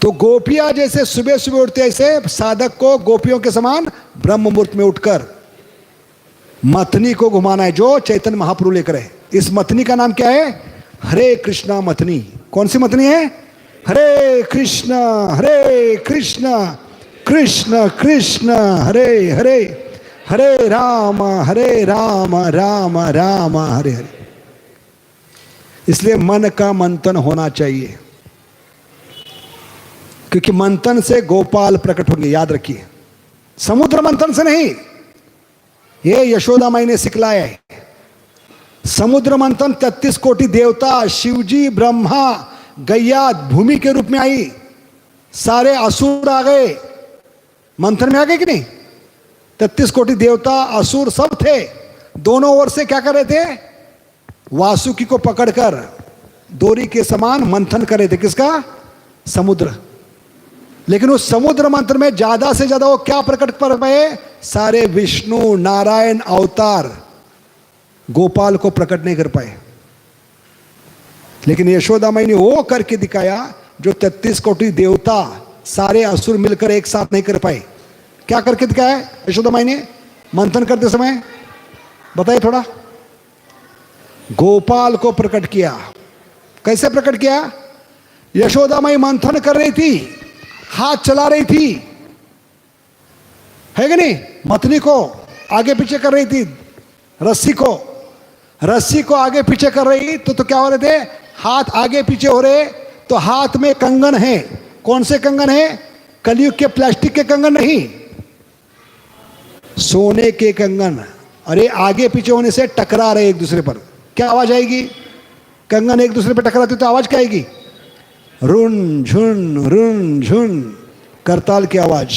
तो गोपियां जैसे सुबह सुबह उठते, ऐसे साधक को गोपियों के समान ब्रह्म मुहूर्त में उठकर मथनी को घुमाना है, जो चैतन्य महाप्रभु लेकर है। इस मथनी का नाम क्या है? हरे कृष्णा मथनी। कौन सी मथनी है? हरे कृष्णा कृष्ण कृष्ण हरे हरे, हरे राम राम राम हरे हरे। इसलिए मन का मंथन होना चाहिए, क्योंकि मंथन से गोपाल प्रकट होंगे, याद रखिए। समुद्र मंथन से नहीं, ये यशोदा माई ने सिखलाया है। समुद्र मंथन 33 कोटि देवता, शिवजी, ब्रह्मा, गैया भूमि के रूप में आई, सारे असुर आ गए, मंथन में आ गए कि नहीं? 33 कोटि देवता असुर सब थे, दोनों ओर से क्या कर रहे थे? वासुकी को पकड़कर डोरी के समान मंथन कर रहे थे। किसका? समुद्र। लेकिन उस समुद्र मंथन में ज्यादा से ज्यादा वो क्या प्रकट कर पाए? सारे विष्णु नारायण अवतार गोपाल को प्रकट नहीं कर पाए। लेकिन यशोदा माई ने वो करके दिखाया जो 33 कोटि देवता सारे असुर मिलकर एक साथ नहीं कर पाए। क्या करके दिखाया यशोदा माई ने मंथन करते समय? बताइए थोड़ा। गोपाल को प्रकट किया। कैसे प्रकट किया? यशोदा माई मंथन कर रही थी, हाथ चला रही थी, है कि नहीं? मथनी को आगे पीछे कर रही थी, रस्सी को आगे पीछे कर रही, तो क्या हो रहे थे? हाथ आगे पीछे हो रहे। तो हाथ में कंगन है। कौन से कंगन है? कलयुग के प्लास्टिक के कंगन नहीं, सोने के कंगन। अरे आगे पीछे होने से टकरा रहे एक दूसरे पर, क्या आवाज आएगी? कंगन एक दूसरे पर टकराते तो आवाज क्या आएगी? रुन झुन करताल की आवाज।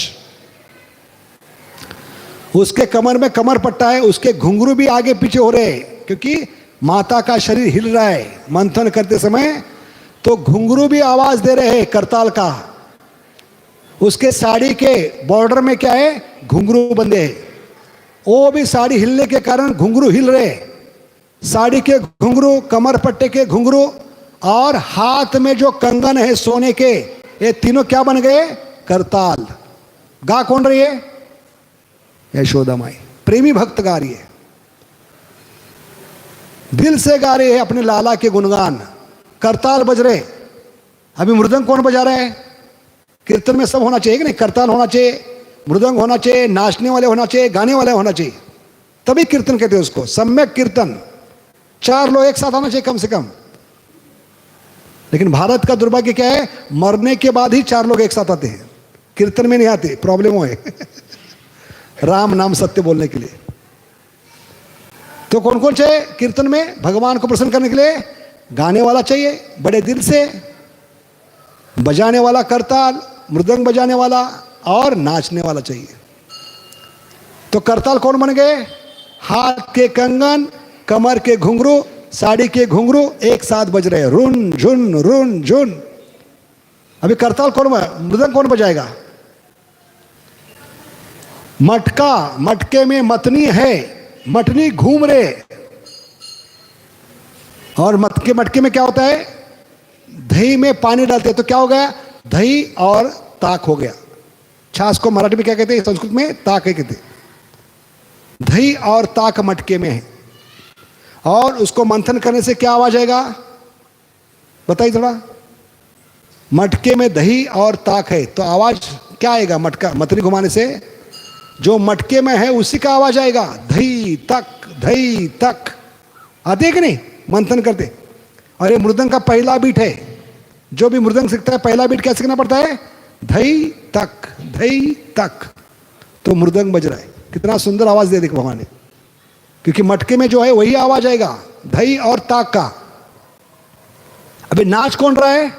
उसके कमर में कमर पट्टा है, उसके घुंघरू भी आगे पीछे हो रहे हैं, क्योंकि माता का शरीर हिल रहा है मंथन करते समय, तो घुंघरू भी आवाज दे रहे हैं करताल का। उसके साड़ी के बॉर्डर में क्या है? घुंघरू बंधे हैं, वो भी साड़ी हिलने के कारण घुंघरू हिल रहे। साड़ी के घुंघरू, कमर पट्टे के घुंघरू और हाथ में जो कंगन है सोने के, ये तीनों क्या बन गए? करताल। गा कौन रही है? यशोदा माई। प्रेमी भक्त गा रही है, दिल से गा रहे हैं अपने लाला के गुणगान। करताल बज रहे। अभी मृदंग कौन बजा रहा है? कीर्तन में सब होना चाहिए कि नहीं? करताल होना चाहिए, मृदंग होना चाहिए, नाचने वाले होना चाहिए, गाने वाले होना चाहिए, तभी कीर्तन कहते हैं उसको। सम्यक कीर्तन। 4 लोग एक साथ आना चाहिए कम से कम। लेकिन भारत का दुर्भाग्य क्या है? मरने के बाद ही 4 लोग एक साथ आते हैं, कीर्तन में नहीं आते। प्रॉब्लम हो है राम नाम सत्य बोलने के लिए। तो कौन कौन चाहिए कीर्तन में? भगवान को प्रसन्न करने के लिए गाने वाला चाहिए बड़े दिल से, बजाने वाला करताल, मृदंग बजाने वाला, और नाचने वाला चाहिए। तो करताल कौन बन गए? हाथ के कंगन, कमर के घुंघरू, साड़ी के घुंघरू एक साथ बज रहे, रुन झुन। अभी करताल कौन, मृदंग कौन बजाएगा? मटका, मटके में मथनी है, मटनी घूम रहे। और मटके में क्या होता है? दही में पानी डालते हैं तो क्या हो गया? दही और ताक हो गया। छाछ को मराठी में क्या कहते हैं? संस्कृत में ताक है कहते। दही और ताक मटके में है, और उसको मंथन करने से क्या आवाज आएगा? बताइए थोड़ा। मटके में दही और ताक है तो आवाज क्या आएगा? मटका, मथनी घुमाने से जो मटके में है उसी का आवाज आएगा। दही तक आते है कि नहीं मंथन करते? और ये मृदंग का पहला बीट है। जो भी मृदंग सीखता है पहला बीट क्या सीखना पड़ता है? धई तक। तो मृदंग बज रहा है, कितना सुंदर आवाज दे देखो भगवान ने, क्योंकि मटके में जो है वही आवाज आएगा, धई और ताक का। अभी नाच कौन रहा है?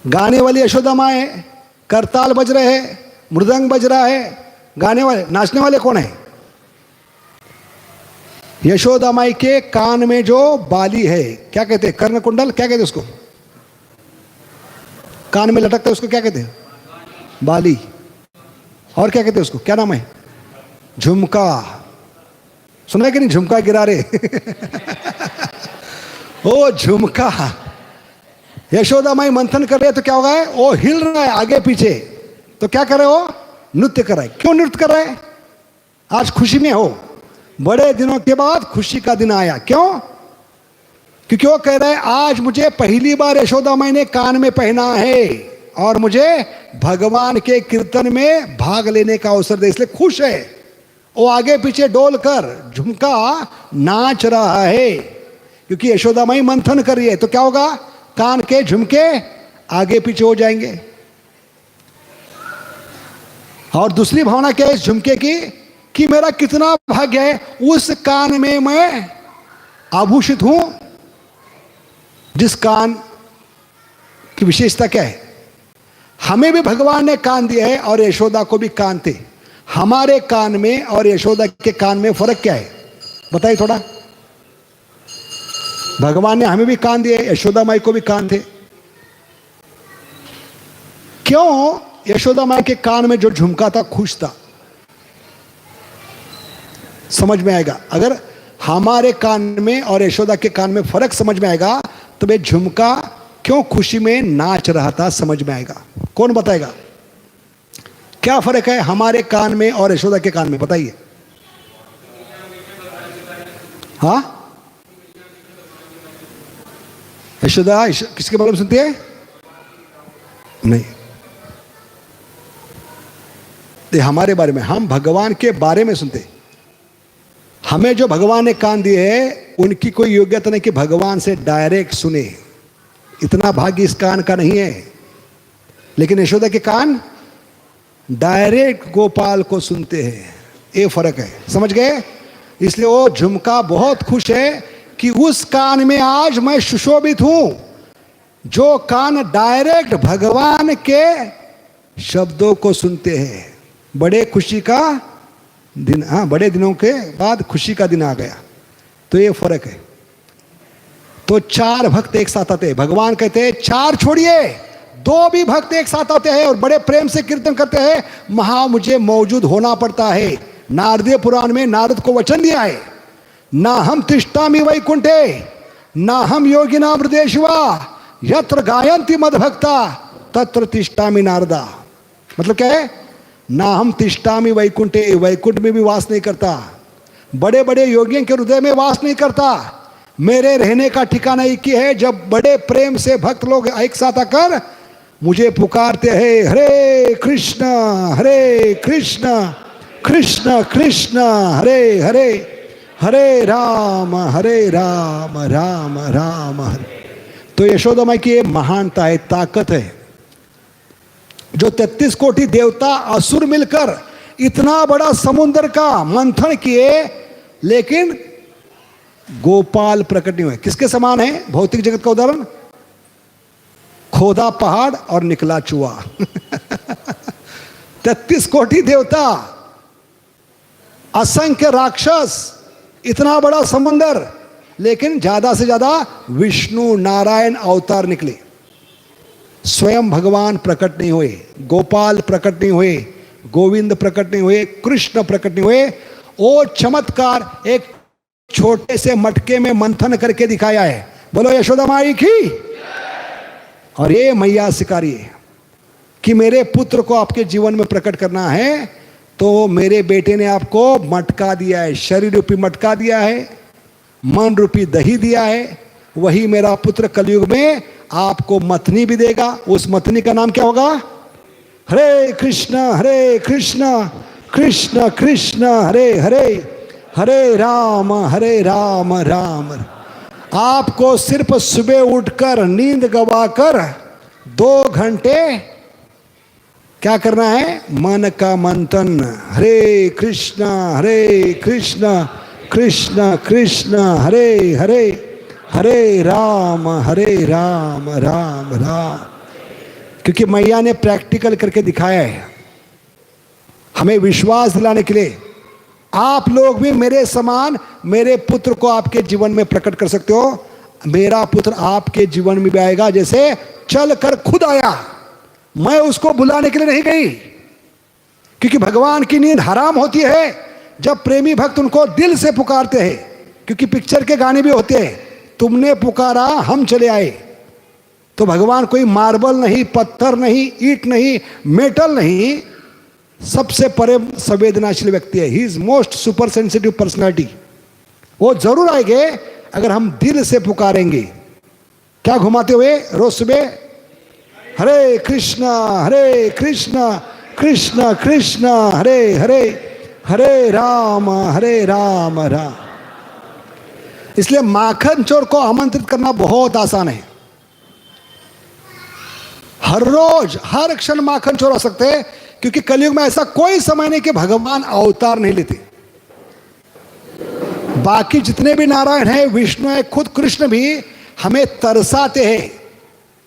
गाने वाली यशोदा माँ है, करताल बज रहे हैं, मृदंग बज रहा है, गाने वाले, नाचने वाले कौन है? यशोदा माई के कान में जो बाली है, क्या कहते हैं? कर्ण कुंडल, क्या कहते हैं उसको? कान में लटकता है उसको क्या कहते हैं? बाली। और क्या कहते हैं उसको? क्या नाम है? झुमका। सुना है कि नहीं? झुमका गिरा रहे ओ झुमका। यशोदा माई मंथन कर रहे हैं तो क्या होगा, वो हिल रहा है आगे पीछे, तो क्या कर रहे हो, नृत्य कर रहा है। क्यों नृत्य कर रहा है, आज खुशी में हो, बड़े दिनों के बाद खुशी का दिन आया। क्यों, क्योंकि वो कह रहा है आज मुझे पहली बार यशोदा माई ने कान में पहना है और मुझे भगवान के कीर्तन में भाग लेने का अवसर दे, इसलिए खुश है। वो आगे पीछे डोल कर झुमका नाच रहा है, क्योंकि यशोदा माई मंथन कर रही है। तो क्या होगा, कान के झुमके आगे पीछे हो जाएंगे। और दूसरी भावना क्या है इस झुमके की, कि मेरा कितना भाग्य है, उस कान में मैं आभूषित हूं। जिस कान की विशेषता क्या है, हमें भी भगवान ने कान दिया है और यशोदा को भी कान थे। हमारे कान में और यशोदा के कान में फर्क क्या है, बताइए थोड़ा। भगवान ने हमें भी कान दिए, यशोदा माई को भी कान थे। क्यों यशोदा माई के कान में जो झुमका था खुश था, समझ में आएगा। अगर हमारे कान में और यशोदा के कान में फर्क समझ में आएगा तो वे झुमका क्यों खुशी में नाच रहा था समझ में आएगा। कौन बताएगा क्या फर्क है हमारे कान में और यशोदा के कान में, बताइए। हाँ, यशोदा किसके बारे में सुनती है, नहीं, ये हमारे बारे में, हम भगवान के बारे में सुनते। हमें जो भगवान ने कान दिए है उनकी कोई योग्यता नहीं कि भगवान से डायरेक्ट सुने, इतना भाग्य इस कान का नहीं है। लेकिन यशोदा के कान डायरेक्ट गोपाल को सुनते हैं, ये फर्क है, समझ गए। इसलिए वो झुमका बहुत खुश है कि उस कान में आज मैं सुशोभित हूं, जो कान डायरेक्ट भगवान के शब्दों को सुनते हैं। बड़े खुशी का दिन, हाँ, बड़े दिनों के बाद खुशी का दिन आ गया, तो ये फर्क है। तो चार भक्त एक साथ आते हैं, भगवान कहते हैं चार छोड़िए, दो भी भक्त एक साथ आते हैं और बड़े प्रेम से कीर्तन करते हैं। मुझे मौजूद होना पड़ता है। नारदीय पुराण में नारद को वचन दिया है, ना हम तिष्ठामि वैकुंठे ना हम योगिना मृदेशवा यत्र गायन्ति मद्भक्ता तत्र तिष्ठामि नारदा। मतलब क्या है, ना हम तिष्ठामि वैकुंठे, वैकुंठ में भी वास नहीं करता, बड़े बड़े योगियों के हृदय में वास नहीं करता। मेरे रहने का ठिकाना एक ही है, जब बड़े प्रेम से भक्त लोग एक साथ आकर मुझे पुकारते हैं, हरे कृष्ण कृष्ण कृष्ण हरे हरे, हरे राम राम राम हरे। तो यशोदा माई की ये महानता है, ताकत है, जो 33 कोटि देवता असुर मिलकर इतना बड़ा समुद्र का मंथन किए, लेकिन गोपाल प्रकट नहीं हुए। किसके समान है भौतिक जगत का उदाहरण, खोदा पहाड़ और निकला चूहा 33 कोटि देवता, असंख्य राक्षस, इतना बड़ा समुद्र, लेकिन ज्यादा से ज्यादा विष्णु नारायण अवतार निकले। स्वयं भगवान प्रकट नहीं हुए, गोपाल प्रकट नहीं हुए, गोविंद प्रकट नहीं हुए, कृष्ण प्रकट नहीं हुए। वो चमत्कार एक छोटे से मटके में मंथन करके दिखाया है। बोलो यशोदा माई की। और ये मैया सिखा रही है कि मेरे पुत्र को आपके जीवन में प्रकट करना है, तो मेरे बेटे ने आपको मटका दिया है, शरीर रूपी मटका दिया है, मन रूपी दही दिया है। वही मेरा पुत्र कलयुग में आपको मथनी भी देगा। उस मथनी का नाम क्या होगा, हरे कृष्ण कृष्ण कृष्ण हरे हरे, हरे राम राम राम। आपको सिर्फ सुबह उठकर नींद गवाकर 2 घंटे क्या करना है, मन का मंथन, हरे कृष्ण कृष्ण कृष्ण हरे हरे, हरे राम राम राम। क्योंकि मैया ने प्रैक्टिकल करके दिखाया है, हमें विश्वास दिलाने के लिए। आप लोग भी मेरे समान मेरे पुत्र को आपके जीवन में प्रकट कर सकते हो। मेरा पुत्र आपके जीवन में भी आएगा, जैसे चल कर खुद आया। मैं उसको बुलाने के लिए नहीं गई, क्योंकि भगवान की नींद हराम होती है जब प्रेमी भक्त उनको दिल से पुकारते हैं। क्योंकि पिक्चर के गाने भी होते हैं, तुमने पुकारा हम चले आए, तो भगवान कोई मार्बल नहीं, पत्थर नहीं, ईंट नहीं, मेटल नहीं, सबसे परे संवेदनाशील व्यक्ति है। He is most super sensitive personality. वो जरूर आएंगे अगर हम दिल से पुकारेंगे। क्या घुमाते हुए रोज सुबह, हरे कृष्णा कृष्ण कृष्ण हरे हरे, हरे राम राम। इसलिए माखन चोर को आमंत्रित करना बहुत आसान है। हर रोज हर क्षण माखन चोर हो सकते हैं, क्योंकि कलयुग में ऐसा कोई समय नहीं कि भगवान अवतार नहीं लेते। बाकी जितने भी नारायण हैं, विष्णु है, खुद कृष्ण भी हमें तरसाते हैं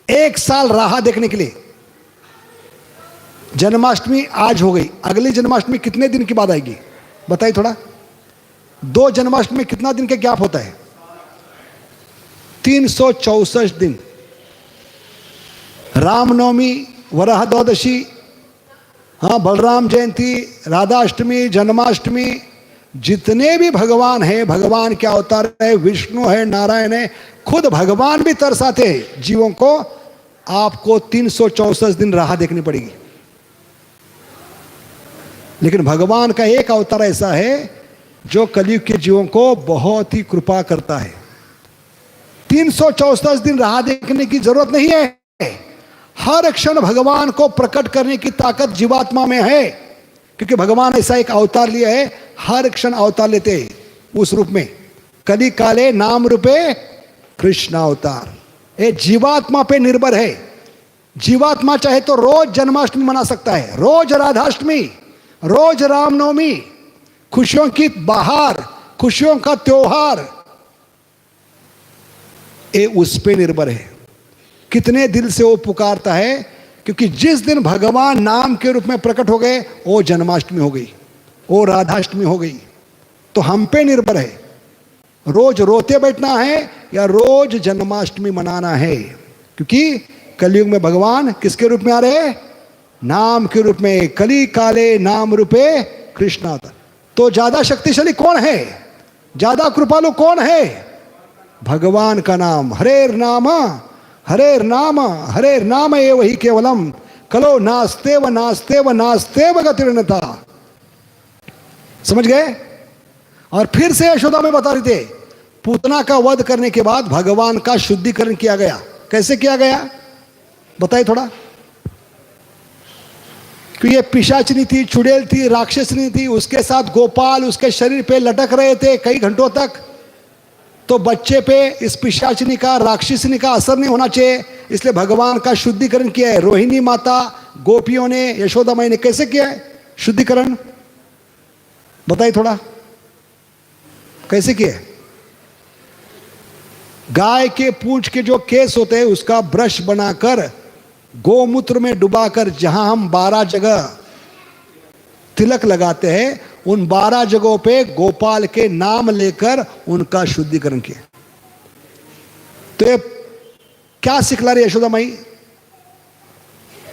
1 साल राह देखने के लिए। जन्माष्टमी आज हो गई, अगली जन्माष्टमी कितने दिन के बाद आएगी बताइए थोड़ा। 2 जन्माष्टमी में कितना दिन का गैप होता है? 364 दिन। रामनवमी, वराह द्वादशी, हाँ, बलराम जयंती, राधाष्टमी, जन्माष्टमी, जितने भी भगवान हैं, भगवान के अवतार है, विष्णु है, नारायण है, खुद भगवान भी तरसाते हैं जीवों को। आपको 364 दिन राह देखनी पड़ेगी। लेकिन भगवान का एक अवतार ऐसा है जो कलयुग के जीवों को बहुत ही कृपा करता है। 364 दिन राह देखने की जरूरत नहीं है। हर क्षण भगवान को प्रकट करने की ताकत जीवात्मा में है, क्योंकि भगवान ऐसा एक अवतार लिया है, हर क्षण अवतार लेते हैं उस रूप में। कली काले नाम रूपे कृष्ण अवतार। ये जीवात्मा पे निर्भर है। जीवात्मा चाहे तो रोज जन्माष्टमी मना सकता है, रोज राधाष्टमी, रोज रामनवमी, खुशियों की बहार, खुशियों का त्योहार, ये उस पे निर्भर है कितने दिल से वो पुकारता है। क्योंकि जिस दिन भगवान नाम के रूप में प्रकट हो गए, वो जन्माष्टमी हो गई, वो राधाष्टमी हो गई। तो हम पे निर्भर है, रोज रोते बैठना है या रोज जन्माष्टमी मनाना है। क्योंकि कलयुग में भगवान किसके रूप में आ रहे हैं? नाम के रूप में। कली काले नाम रूपे कृष्ण। तो ज्यादा शक्तिशाली कौन है, ज्यादा कृपालु कौन है? भगवान का नाम। हरेर नाम ये वही केवलम, कलो नास्तेव नास्तेव नास्तेव गतिर्नता। समझ गए? और फिर से यशोदा में बता रहे थे, पूतना का वध करने के बाद भगवान का शुद्धिकरण किया गया। कैसे किया गया बताइए थोड़ा। कि ये पिशाचिनी थी, चुड़ैल थी, राक्षसनी थी, उसके साथ गोपाल उसके शरीर पे लटक रहे थे कई घंटों तक। तो बच्चे पे इस पिशाचिनी का, राक्षसनी का असर नहीं होना चाहिए, इसलिए भगवान का शुद्धिकरण किया है। रोहिणी माता, गोपियों ने, यशोदा माई ने कैसे किया है शुद्धिकरण बताइए थोड़ा, कैसे किया है? गाय के पूंछ के जो केस होते हैं उसका ब्रश बनाकर गोमूत्र में डुबाकर, जहां हम 12 जगह तिलक लगाते हैं, उन 12 जगहों पे गोपाल के नाम लेकर उनका शुद्धिकरण किया। तो ये क्या सिखला रही यशोदा माई?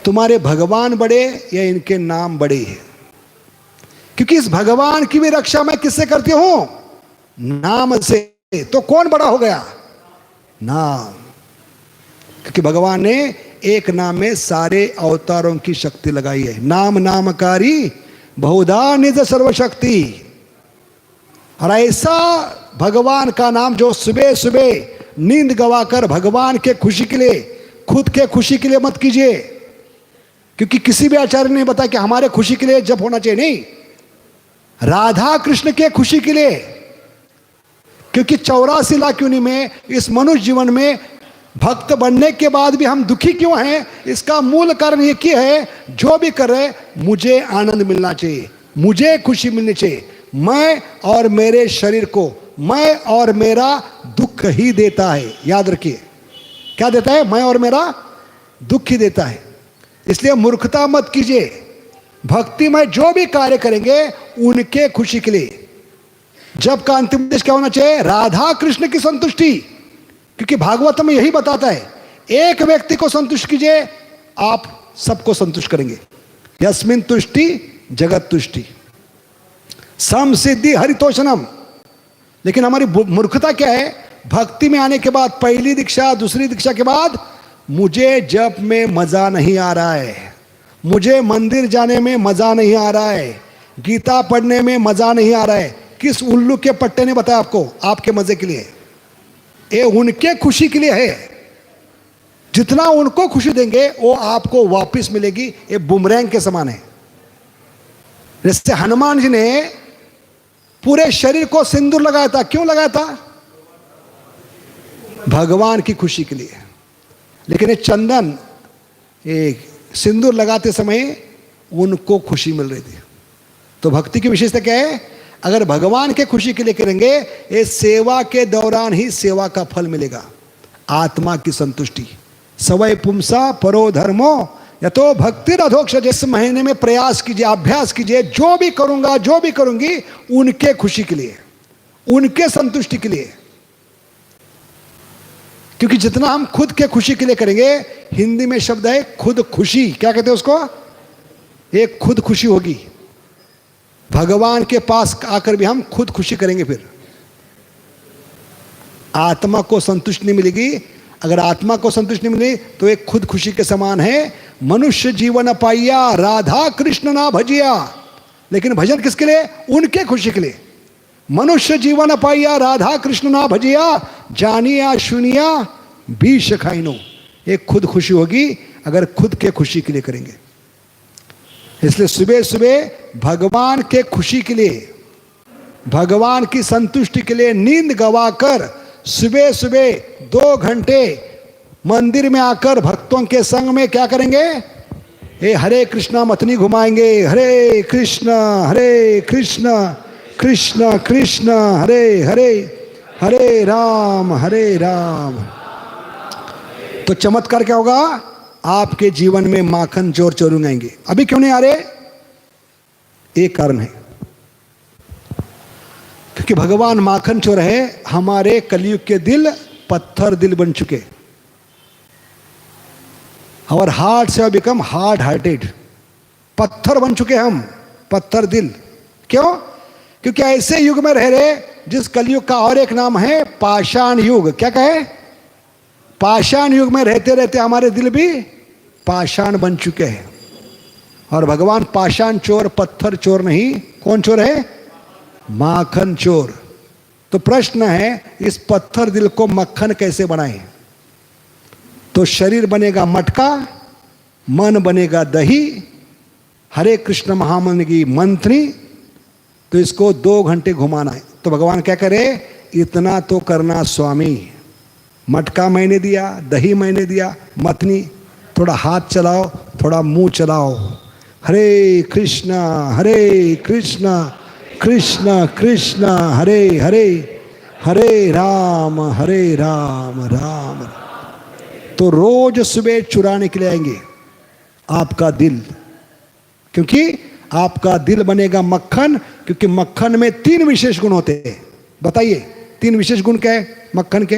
तुम्हारे भगवान बड़े या इनके नाम बड़े हैं? क्योंकि इस भगवान की भी रक्षा मैं किससे करती हूं? नाम से। तो कौन बड़ा हो गया? नाम। क्योंकि भगवान ने एक नाम में सारे अवतारों की शक्ति लगाई है। नाम नामकारी बहुधा निज सर्वशक्ति। और ऐसा भगवान का नाम जो सुबह सुबह नींद गवाकर भगवान के खुशी के लिए, खुद के खुशी के लिए मत कीजिए। क्योंकि किसी भी आचार्य ने बताया कि हमारे खुशी के लिए जप होना चाहिए, नहीं, राधा कृष्ण के खुशी के लिए। क्योंकि 84 लाख योनि में इस मनुष्य जीवन में भक्त बनने के बाद भी हम दुखी क्यों हैं? इसका मूल कारण ये क्या है? जो भी कर रहे, मुझे आनंद मिलना चाहिए, मुझे खुशी मिलनी चाहिए। मैं और मेरे शरीर को, मैं और मेरा दुख ही देता है। याद रखिए, क्या देता है? मैं और मेरा दुख ही देता है। इसलिए मूर्खता मत कीजिए। भक्ति में जो भी कार्य करेंगे उनके खुशी के लिए। जब का अंतिम उद्देश्य क्या होना चाहिए? राधा कृष्ण की संतुष्टि। क्योंकि भागवत में यही बताता है, एक व्यक्ति को संतुष्ट कीजिए, आप सबको संतुष्ट करेंगे। यस्मिन तुष्टि जगत तुष्टि, सम सिद्धि हरितोषणम। लेकिन हमारी मूर्खता क्या है? भक्ति में आने के बाद पहली दीक्षा, दूसरी दीक्षा के बाद मुझे जप में मजा नहीं आ रहा है, मुझे मंदिर जाने में मजा नहीं आ रहा है, गीता पढ़ने में मजा नहीं आ रहा है, किस उल्लू के पट्टे ने बताया आपको? आपके मजे के लिए। ये उनके खुशी के लिए है। जितना उनको खुशी देंगे वो आपको वापस मिलेगी। ये बुमरैंग के समान है। जैसे हनुमान जी ने पूरे शरीर को सिंदूर लगाया था, क्यों लगाया था? भगवान की खुशी के लिए। लेकिन ये चंदन, ये सिंदूर लगाते समय उनको खुशी मिल रही थी। तो भक्ति की विशेषता क्या है? अगर भगवान के खुशी के लिए करेंगे, ये सेवा के दौरान ही सेवा का फल मिलेगा, आत्मा की संतुष्टि। सवै पुंसा परो धर्मो यतो भक्ति अधोक्ष। जिस महीने में प्रयास कीजिए, अभ्यास कीजिए, जो भी करूंगा, जो भी करूंगी, उनके खुशी के लिए, उनके संतुष्टि के लिए। क्योंकि जितना हम खुद के खुशी के लिए करेंगे, हिंदी में शब्द है खुद खुशी, क्या कहते हैं उसको? एक खुद खुशी होगी। भगवान के पास आकर भी हम खुद खुशी करेंगे, फिर आत्मा को संतुष्टि नहीं मिलेगी। अगर आत्मा को संतुष्टि नहीं मिली तो एक खुद खुशी के समान है। मनुष्य जीवन पाइया राधा कृष्ण ना भजिया। लेकिन भजन किसके लिए? उनके खुशी के लिए। मनुष्य जीवन पाइया राधा कृष्ण ना भजिया, जानिया सुनिया बीश खाइनो। एक खुद खुशी होगी अगर खुद के खुशी के लिए करेंगे। इसलिए सुबह सुबह भगवान के खुशी के लिए, भगवान की संतुष्टि के लिए नींद गवाकर सुबह सुबह 2 घंटे मंदिर में आकर भक्तों के संग में क्या करेंगे? ये हरे कृष्णा मतनी घुमाएंगे। हरे कृष्ण कृष्ण कृष्ण हरे हरे, हरे राम हरे राम। तो चमत्कार क्या होगा? आपके जीवन में माखन चोर चोरूंगे आएंगे। अभी क्यों नहीं आ रहे? एक कारण है, क्योंकि भगवान माखन चोर है। हमारे कलयुग के दिल पत्थर दिल बन चुके। और हार्ट से बिकम हार्ड हार्टेड। पत्थर बन चुके हम, पत्थर दिल। क्यों? क्योंकि ऐसे युग में रह रहे जिस कलयुग का और एक नाम है पाषाण युग। क्या कहे? पाषाण युग में रहते रहते हमारे दिल भी पाषाण बन चुके हैं। और भगवान पाषाण चोर, पत्थर चोर नहीं। कौन चोर है? माखन चोर। तो प्रश्न है, इस पत्थर दिल को मक्खन कैसे बनाएं? तो शरीर बनेगा मटका, मन बनेगा दही, हरे कृष्ण महामंत्र की मंत्री। तो इसको 2 घंटे घुमाना है। तो भगवान क्या करे? इतना तो करना स्वामी। मटका मैंने दिया, दही मैंने दिया, मतनी थोड़ा हाथ चलाओ, थोड़ा मुंह चलाओ। हरे कृष्ण कृष्ण कृष्ण हरे हरे, हरे राम राम राम। तो रोज सुबह चुराने के लिए आएंगे आपका दिल, क्योंकि आपका दिल बनेगा मक्खन। क्योंकि मक्खन में 3 विशेष गुण होते हैं। बताइए 3 विशेष गुण क्या है मक्खन के?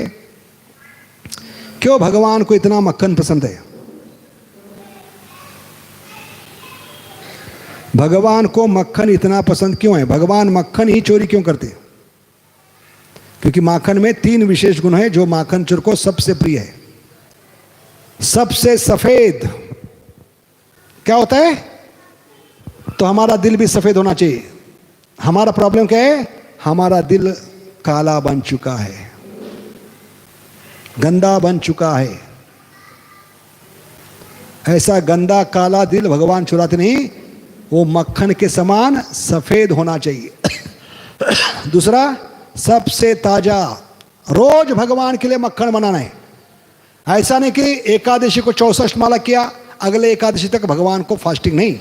क्यों भगवान को इतना मक्खन पसंद है? भगवान को मक्खन इतना पसंद क्यों है? भगवान मक्खन ही चोरी क्यों करते? क्योंकि माखन में 3 विशेष गुण है जो माखन चोर को सबसे प्रिय है। सबसे सफेद क्या होता है? तो हमारा दिल भी सफेद होना चाहिए। हमारा प्रॉब्लम क्या है? हमारा दिल काला बन चुका है, गंदा बन चुका है। ऐसा गंदा काला दिल भगवान चुराते नहीं, वो मक्खन के समान सफेद होना चाहिए। दूसरा, सबसे ताजा। रोज भगवान के लिए मक्खन बनाना है। ऐसा नहीं कि एकादशी को 64 माला किया, अगले एकादशी तक भगवान को फास्टिंग नहीं।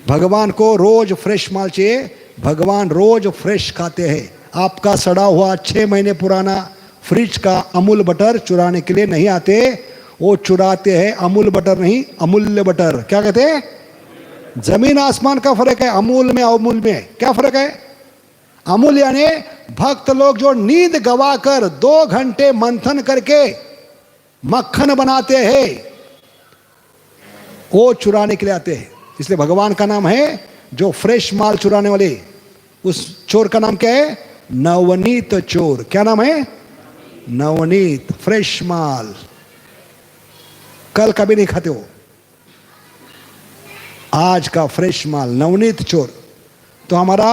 भगवान को रोज फ्रेश माल चाहिए। भगवान रोज फ्रेश खाते हैं। आपका सड़ा हुआ 6 महीने पुराना फ्रिज का अमूल बटर चुराने के लिए नहीं आते। वो चुराते हैं अमूल बटर नहीं, अमूल्य बटर। क्या कहते हैं? जमीन आसमान का फर्क है अमूल में अमूल में। क्या फर्क है? अमूल यानी भक्त लोग जो नींद गवाकर 2 घंटे मंथन करके मक्खन बनाते हैं, वो चुराने के लिए आते हैं। इसलिए भगवान का नाम है जो फ्रेश माल चुराने वाले। उस चोर का नाम क्या है? नवनीत चोर। क्या नाम है? नवनीत, फ्रेश माल। कल कभी नहीं खाते हो। आज का फ्रेश माल, नवनीत चोर। तो हमारा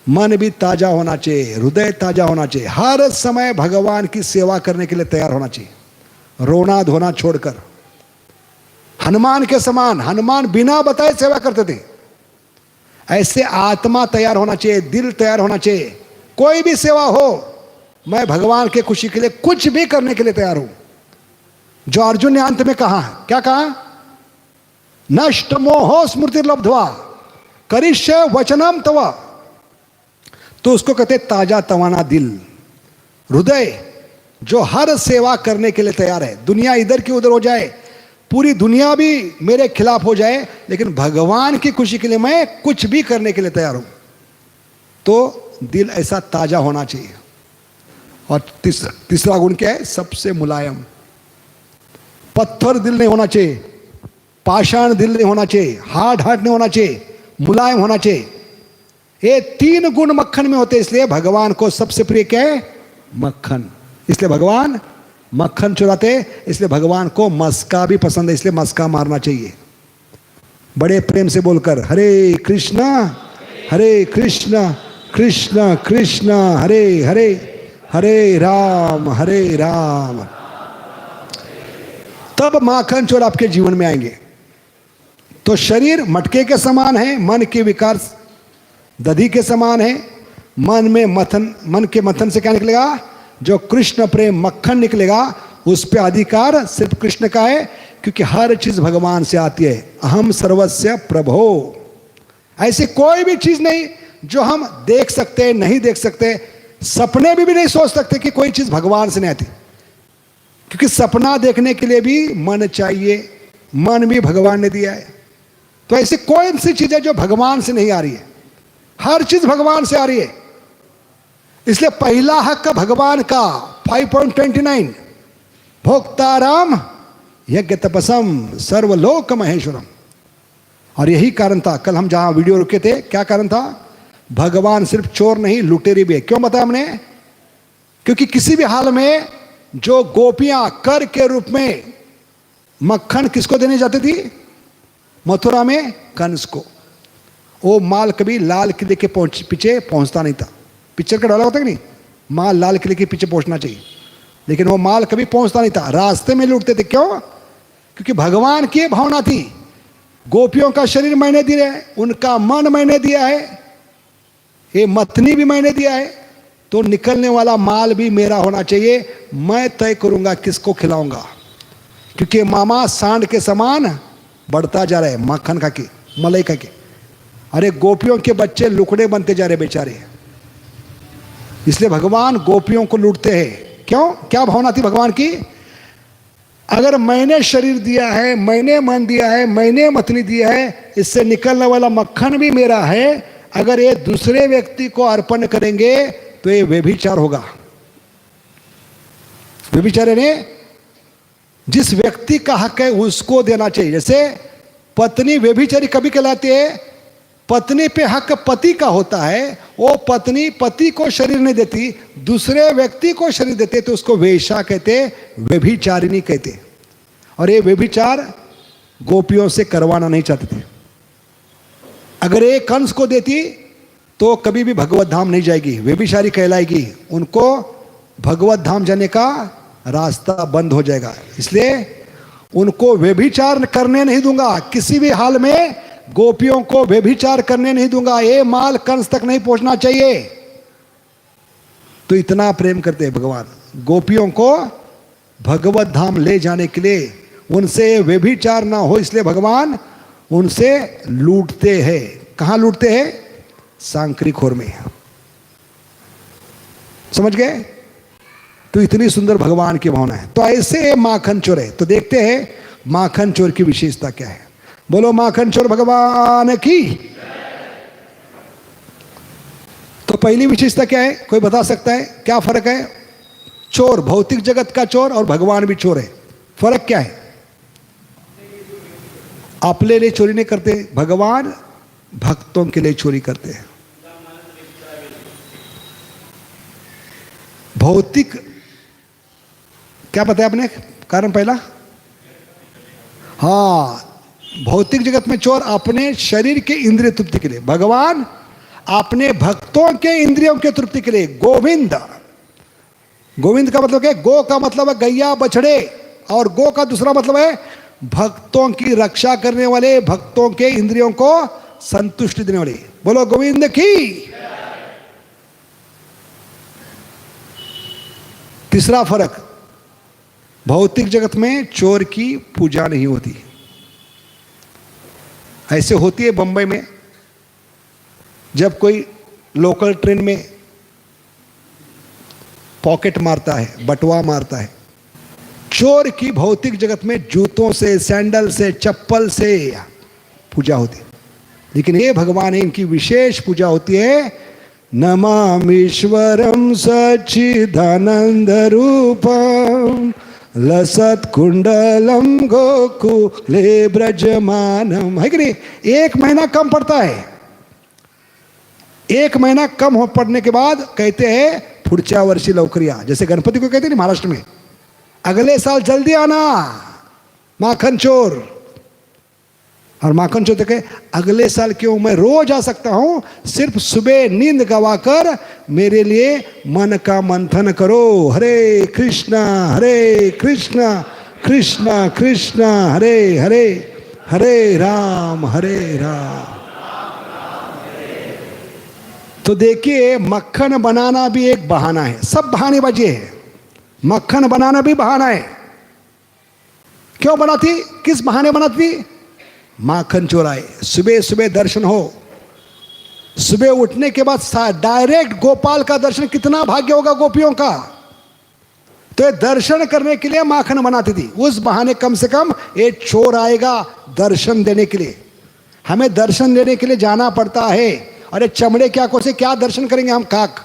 मन भी ताजा होना चाहिए, हृदय ताजा होना चाहिए, हर समय भगवान की सेवा करने के लिए तैयार होना चाहिए, रोना धोना छोड़कर। हनुमान के समान, हनुमान बिना बताए सेवा करते थे। ऐसे आत्मा तैयार होना चाहिए, दिल तैयार होना चाहिए। कोई भी सेवा हो, मैं भगवान के खुशी के लिए कुछ भी करने के लिए तैयार हूं। जो अर्जुन ने अंत में कहा, क्या कहा? नष्ट मोहो स्मृति लब्ध्वा करिष्य वचनम तव। तो उसको कहते ताजा तवाना दिल, हृदय, जो हर सेवा करने के लिए तैयार है। दुनिया इधर की उधर हो जाए, पूरी दुनिया भी मेरे खिलाफ हो जाए, लेकिन भगवान की खुशी के लिए मैं कुछ भी करने के लिए तैयार हूं। तो दिल ऐसा ताजा होना चाहिए। और तीसरा गुण क्या है? सबसे मुलायम। पत्थर दिल नहीं होना चाहिए, पाषाण दिल नहीं होना चाहिए, हार्ड हार्ट नहीं होना चाहिए, मुलायम होना चाहिए। ये 3 गुण मक्खन में होते, इसलिए भगवान को सबसे प्रिय क्या है? मक्खन। इसलिए भगवान मक्खन चुराते, इसलिए भगवान को मस्का भी पसंद है, इसलिए मस्का मारना चाहिए बड़े प्रेम से बोलकर, हरे कृष्णा कृष्ण कृष्ण हरे हरे, हरे राम। तब माखन चोर आपके जीवन में आएंगे। तो शरीर मटके के समान है, मन के विकार दधी के समान है। मन के मथन से क्या निकलेगा? जो कृष्ण प्रेम मक्खन निकलेगा, उस पे अधिकार सिर्फ कृष्ण का है, क्योंकि हर चीज भगवान से आती है। अहम सर्वस्य प्रभो। ऐसी कोई भी चीज नहीं जो हम देख सकते, नहीं देख सकते, सपने भी नहीं सोच सकते कि कोई चीज भगवान से नहीं आती, क्योंकि सपना देखने के लिए भी मन चाहिए, मन भी भगवान ने दिया है। तो ऐसी कोई सी चीज है जो भगवान से नहीं आ रही है, हर चीज भगवान से आ रही है। इसलिए पहला हक भगवान का 5.29 भोक्ताराम यज्ञ तपसम सर्वलोक महेश्वरम। और यही कारण था, कल हम जहां वीडियो रुके थे, क्या कारण था? भगवान सिर्फ चोर नहीं, लुटेरी भी है। क्यों बताया हमने? क्योंकि किसी भी हाल में जो गोपियां कर के रूप में मक्खन किसको देने जाती थी? मथुरा में कंस को। वो माल कभी लाल किले के पीछे पहुंचता नहीं था। पिक्चर का डायलॉग होता है कि नहीं, माल लाल किले के पीछे पहुंचना चाहिए, लेकिन वो माल कभी पहुंचता नहीं था, रास्ते में लूटते थे। क्यों? क्योंकि भगवान की भावना थी, गोपियों का शरीर मैंने दिया है, उनका मन मैंने दिया है, ये मथनी भी मैंने दिया है, तो निकलने वाला माल भी मेरा होना चाहिए। मैं तय करूंगा किसको खिलाऊंगा, क्योंकि मामा सांड के समान बढ़ता जा रहा है, मक्खन खा के, मलाई खा के। अरे गोपियों के बच्चे लुकड़े बनते जा रहे बेचारे, इसलिए भगवान गोपियों को लूटते हैं। क्यों? क्या भावना थी भगवान की? अगर मैंने शरीर दिया है, मैंने मन दिया है, मैंने मथनी दिया है, इससे निकलने वाला मक्खन भी मेरा है। अगर ये दूसरे व्यक्ति को अर्पण करेंगे तो ये व्यभिचार होगा। व्यभिचार यानी जिस व्यक्ति का हक है उसको देना चाहिए। जैसे पत्नी व्यभिचारी कभी कहलाती है? पत्नी पे हक पति का होता है, वो पत्नी पति को शरीर नहीं देती, दूसरे व्यक्ति को शरीर देते, तो उसको वेश्या कहते, व्यभिचारिणी कहते। और ये व्यभिचार गोपियों से करवाना नहीं चाहते थे। अगर ये कंस को देती तो कभी भी भगवत धाम नहीं जाएगी, व्यभिचारी कहलाएगी, उनको भगवत धाम जाने का रास्ता बंद हो जाएगा। इसलिए उनको व्यभिचार करने नहीं दूंगा, किसी भी हाल में गोपियों को व्यभिचार करने नहीं दूंगा, ये माल कंस तक नहीं पहुंचना चाहिए। तो इतना प्रेम करते हैं भगवान गोपियों को भगवत धाम ले जाने के लिए, उनसे व्यभिचार ना हो, इसलिए भगवान उनसे लूटते हैं। कहां लूटते हैं? सांकरी खोर में। समझ गए? तो इतनी सुंदर भगवान की भावना है। तो ऐसे माखन चोर है। तो देखते हैं माखन चोर की विशेषता क्या है। बोलो माखन चोर भगवान की। तो पहली विशेषता क्या है? कोई बता सकता है क्या फर्क है? चोर भौतिक जगत का चोर और भगवान भी चोर है, फर्क क्या है? अपने लिए चोरी नहीं करते, भगवान भक्तों के लिए चोरी करते हैं। भौतिक क्या बताया आपने? कारण पहला हाँ, भौतिक जगत में चोर अपने शरीर के इंद्रिय तृप्ति के लिए, भगवान अपने भक्तों के इंद्रियों के तृप्ति के लिए। गोविंद, गोविंद का मतलब है, गो का मतलब है गैया बछड़े, और गो का दूसरा मतलब है भक्तों की रक्षा करने वाले, भक्तों के इंद्रियों को संतुष्टि देने वाले। बोलो गोविंद की। तीसरा फर्क, भौतिक जगत में चोर की पूजा नहीं होती। ऐसे होती है बंबई में, जब कोई लोकल ट्रेन में पॉकेट मारता है, बटवा मारता है। चोर की भौतिक जगत में जूतों से, सैंडल से, चप्पल से पूजा होती है, लेकिन ये भगवान है, इनकी विशेष पूजा होती है। नमामीश्वरम सच्चिदानंद रूपम लसत कुंडलम गोकुले ब्रजमानम। है कि नहीं? 1 महीना कम पड़ता है, 1 महीना कम हो पड़ने के बाद कहते हैं पुढच्या वर्षी लवकर या। जैसे गणपति को कहते हैं महाराष्ट्र में, अगले साल जल्दी आना माखन चोर। और माखन चोर कहे अगले साल क्यों, मैं रोज आ सकता हूं, सिर्फ सुबह नींद गवाकर मेरे लिए मन का मंथन करो। हरे कृष्णा कृष्णा कृष्णा हरे हरे, हरे राम हरे राम। तो देखिए, मक्खन बनाना भी एक बहाना है। सब बहानेबाजी है, मक्खन बनाना भी बहाना है। क्यों बनाती, किस बहाने बनाती? माखन चोराए, सुबह सुबह दर्शन हो, सुबह उठने के बाद डायरेक्ट गोपाल का दर्शन, कितना भाग्य होगा गोपियों का। तो ये दर्शन करने के लिए माखन बनाती थी। उस बहाने कम से कम ये चोर आएगा दर्शन देने के लिए। हमें दर्शन देने के लिए जाना पड़ता है। अरे चमड़े की आंखों से क्या दर्शन करेंगे हम? काक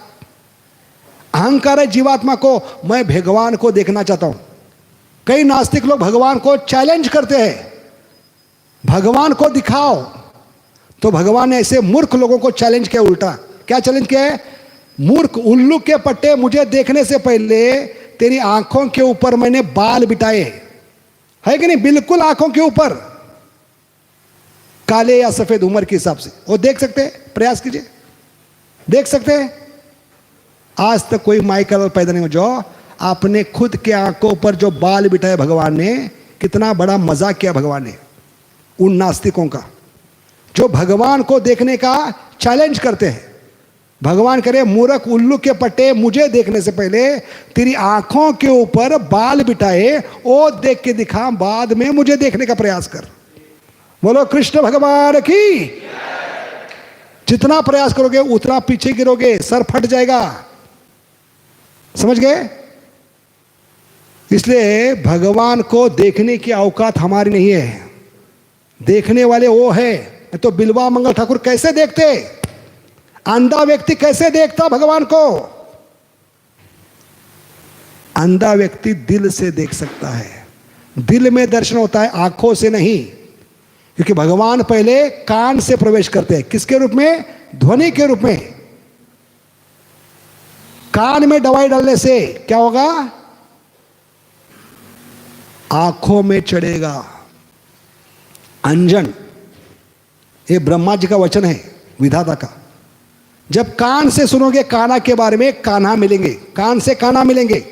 अहंकार है जीवात्मा को, मैं भगवान को देखना चाहता हूं। कई नास्तिक लोग भगवान को चैलेंज करते हैं, भगवान को दिखाओ। तो भगवान ने ऐसे मूर्ख लोगों को चैलेंज किया उल्टा। क्या चैलेंज किया है? मूर्ख, उल्लू के पट्टे, मुझे देखने से पहले तेरी आंखों के ऊपर मैंने बाल बिठाए, है कि नहीं? बिल्कुल आंखों के ऊपर, काले या सफेद उम्र के हिसाब से। वो देख सकते हैं, प्रयास कीजिए, देख सकते हैं। आज तक कोई माई का पैदा नहीं हो जो आपने खुद के आंखों पर जो बाल बिठाए भगवान ने, कितना बड़ा मजाक किया भगवान ने उन नास्तिकों का जो भगवान को देखने का चैलेंज करते हैं। भगवान करे मूर्ख, उल्लू के पट्टे, मुझे देखने से पहले तेरी आंखों के ऊपर बाल बिठाए, वो देख के दिखा, बाद में मुझे देखने का प्रयास कर। बोलो कृष्ण भगवान की। जितना प्रयास करोगे उतना पीछे गिरोगे, सर फट जाएगा। समझ गए? इसलिए भगवान को देखने की औकात हमारी नहीं है, देखने वाले वो है। तो बिल्वा मंगल ठाकुर कैसे देखते? अंधा व्यक्ति कैसे देखता भगवान को? अंधा व्यक्ति दिल से देख सकता है, दिल में दर्शन होता है, आंखों से नहीं। क्योंकि भगवान पहले कान से प्रवेश करते हैं। किसके रूप में? ध्वनि के रूप में। कान में दवाई डालने से क्या होगा? आंखों में चढ़ेगा अंजन। ये ब्रह्मा जी का वचन है, विधाता का। जब कान से सुनोगे कान्हा के बारे में, कान्हा मिलेंगे, कान से कान्हा मिलेंगे।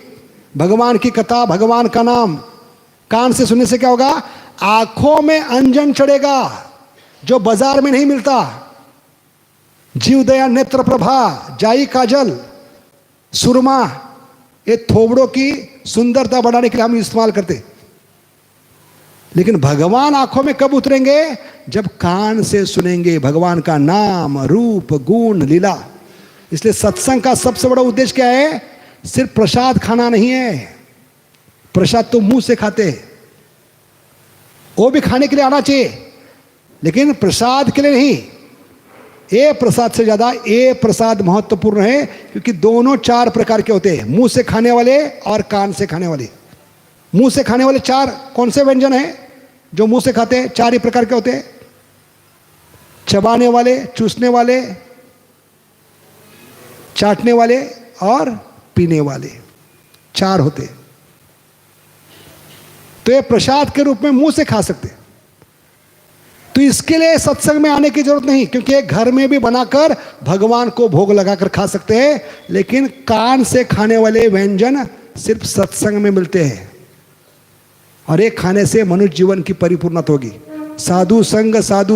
भगवान की कथा, भगवान का नाम कान से सुनने से क्या होगा? आंखों में अंजन चढ़ेगा, जो बाजार में नहीं मिलता। जीवदया, नेत्र प्रभा, जाई काजल, सुरमा, ये थोबड़ों की सुंदरता बढ़ाने के लिए हम इस्तेमाल करते। लेकिन भगवान आंखों में कब उतरेंगे? जब कान से सुनेंगे भगवान का नाम, रूप, गुण, लीला। इसलिए सत्संग का सबसे बड़ा उद्देश्य क्या है? सिर्फ प्रसाद खाना नहीं है। प्रसाद तो मुंह से खाते हैं, वो भी खाने के लिए आना चाहिए, लेकिन प्रसाद के लिए नहीं। ये प्रसाद से ज्यादा ये प्रसाद महत्वपूर्ण है, क्योंकि दोनों 4 प्रकार के होते हैं, मुंह से खाने वाले और कान से खाने वाले। मुंह से खाने वाले 4 कौन से व्यंजन हैं जो मुंह से खाते हैं? 4 ही प्रकार के होते हैं। चबाने वाले, चूसने वाले, चाटने वाले और पीने वाले, 4 होते हैं। तो ये प्रसाद के रूप में मुंह से खा सकते। तो इसके लिए सत्संग में आने की जरूरत नहीं, क्योंकि एक घर में भी बनाकर भगवान को भोग लगाकर खा सकते हैं। लेकिन कान से खाने वाले व्यंजन सिर्फ सत्संग में मिलते हैं, और एक खाने से मनुष्य जीवन की परिपूर्णता होगी। साधु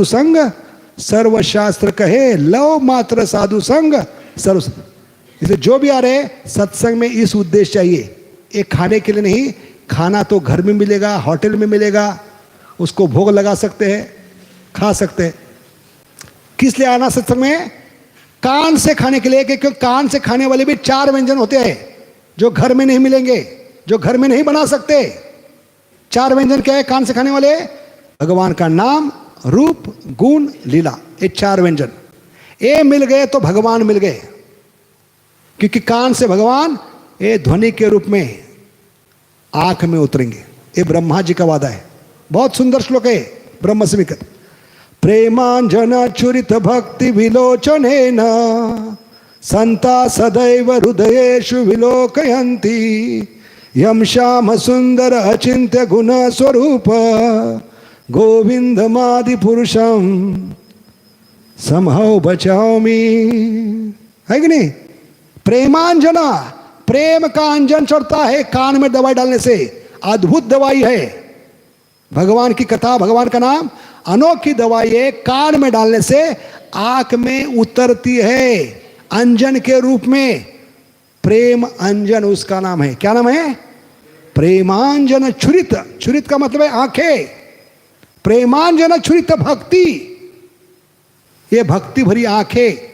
संग सर्वशास्त्र कहे, लव मात्र साधु संग सर्व। इसलिए जो भी आ रहे सत्संग में इस उद्देश्य चाहिए, एक खाने के लिए नहीं। खाना तो घर में मिलेगा, होटल में मिलेगा, उसको भोग लगा सकते हैं, खा सकते हैं। किस लिए आना सत्संग में? कान से खाने के लिए, क्योंकि कान से खाने वाले भी 4 व्यंजन होते हैं जो घर में नहीं मिलेंगे, जो घर में नहीं बना सकते। 4 व्यंजन क्या है कान से खाने वाले? भगवान का नाम, रूप, गुण, लीला, ये 4 व्यंजन। ये मिल गए तो भगवान मिल गए, क्योंकि कान से भगवान ये ध्वनि के रूप में आंख में उतरेंगे। ये ब्रह्मा जी का वादा है। बहुत सुंदर श्लोक है ब्रह्म समीकरण। प्रेमांजन चुरित भक्ति विलोचनेन संता सदैव हृदयेषु विलोकयन्ति यम श्याम सुंदर अचिंत्य गुण स्वरूप गोविंदमादि पुरुषम समहौ बचाओमी। है कि नहीं? प्रेमांजना, प्रेम का अंजन चढ़ता है कान में दवाई डालने से। अद्भुत दवाई है भगवान की कथा, भगवान का नाम अनोखी दवाई है। कान में डालने से आंख में उतरती है अंजन के रूप में। प्रेम अंजन उसका नाम है। क्या नाम है? प्रेमांजन छुरित। छुरित का मतलब है आंखें। प्रेमांजन छुरित भक्ति, ये भक्ति भरी आंखें,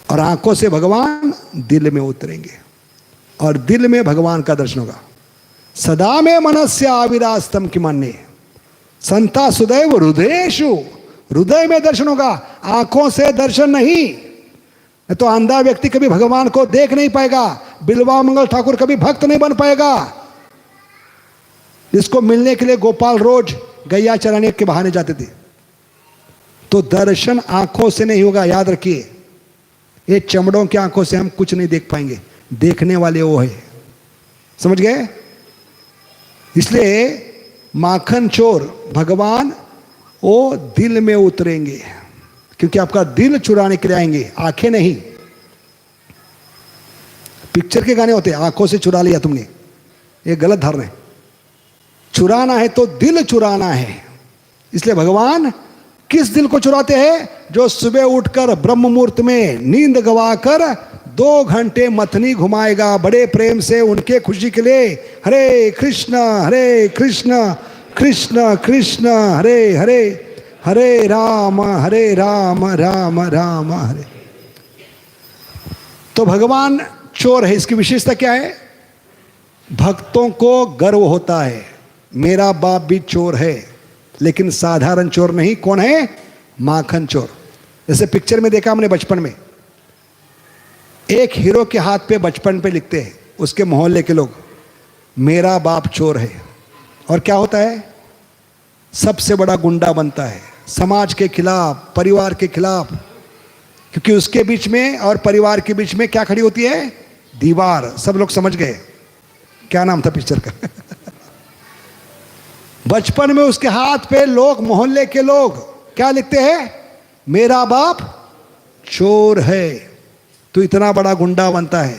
और आंखों से भगवान दिल में उतरेंगे और दिल में भगवान का दर्शन होगा। सदा में मनस्य आविरास्तम की मान्य संता सुदैव हृदयेषु, हृदय में दर्शन होगा, आंखों से दर्शन नहीं। तो अंधा व्यक्ति कभी भगवान को देख नहीं पाएगा। बिल्वा मंगल ठाकुर कभी भक्त नहीं बन पाएगा। इसको मिलने के लिए गोपाल रोज गैया चराने के बहाने जाते थे। तो दर्शन आंखों से नहीं होगा, याद रखिए। ये चमड़ों की आंखों से हम कुछ नहीं देख पाएंगे, देखने वाले वो है। समझ गए? इसलिए माखन चोर भगवान वो दिल में उतरेंगे, क्योंकि आपका दिल चुराने के लिए आएंगे, आंखें नहीं। पिक्चर के गाने होते हैं आंखों से चुरा लिया तुमने, ये गलत धारणा है। चुराना है तो दिल चुराना है। इसलिए भगवान किस दिल को चुराते हैं? जो सुबह उठकर ब्रह्म मुहूर्त में नींद गवाकर 2 घंटे मथनी घुमाएगा बड़े प्रेम से उनके खुशी के लिए। हरे कृष्ण कृष्ण कृष्ण हरे हरे, हरे राम राम राम हरे। तो भगवान चोर है। इसकी विशेषता क्या है? भक्तों को गर्व होता है, मेरा बाप भी चोर है, लेकिन साधारण चोर नहीं। कौन है? माखन चोर। जैसे पिक्चर में देखा हमने बचपन में, एक हीरो के हाथ पे बचपन पे लिखते हैं उसके मोहल्ले के लोग, मेरा बाप चोर है। और क्या होता है? सबसे बड़ा गुंडा बनता है, समाज के खिलाफ, परिवार के खिलाफ। क्योंकि उसके बीच में और परिवार के बीच में क्या खड़ी होती है? दीवार। सब लोग समझ गए क्या नाम था पिक्चर का? बचपन में उसके हाथ पे लोग, मोहल्ले के लोग क्या लिखते हैं? मेरा बाप चोर है। तो इतना बड़ा गुंडा बनता है,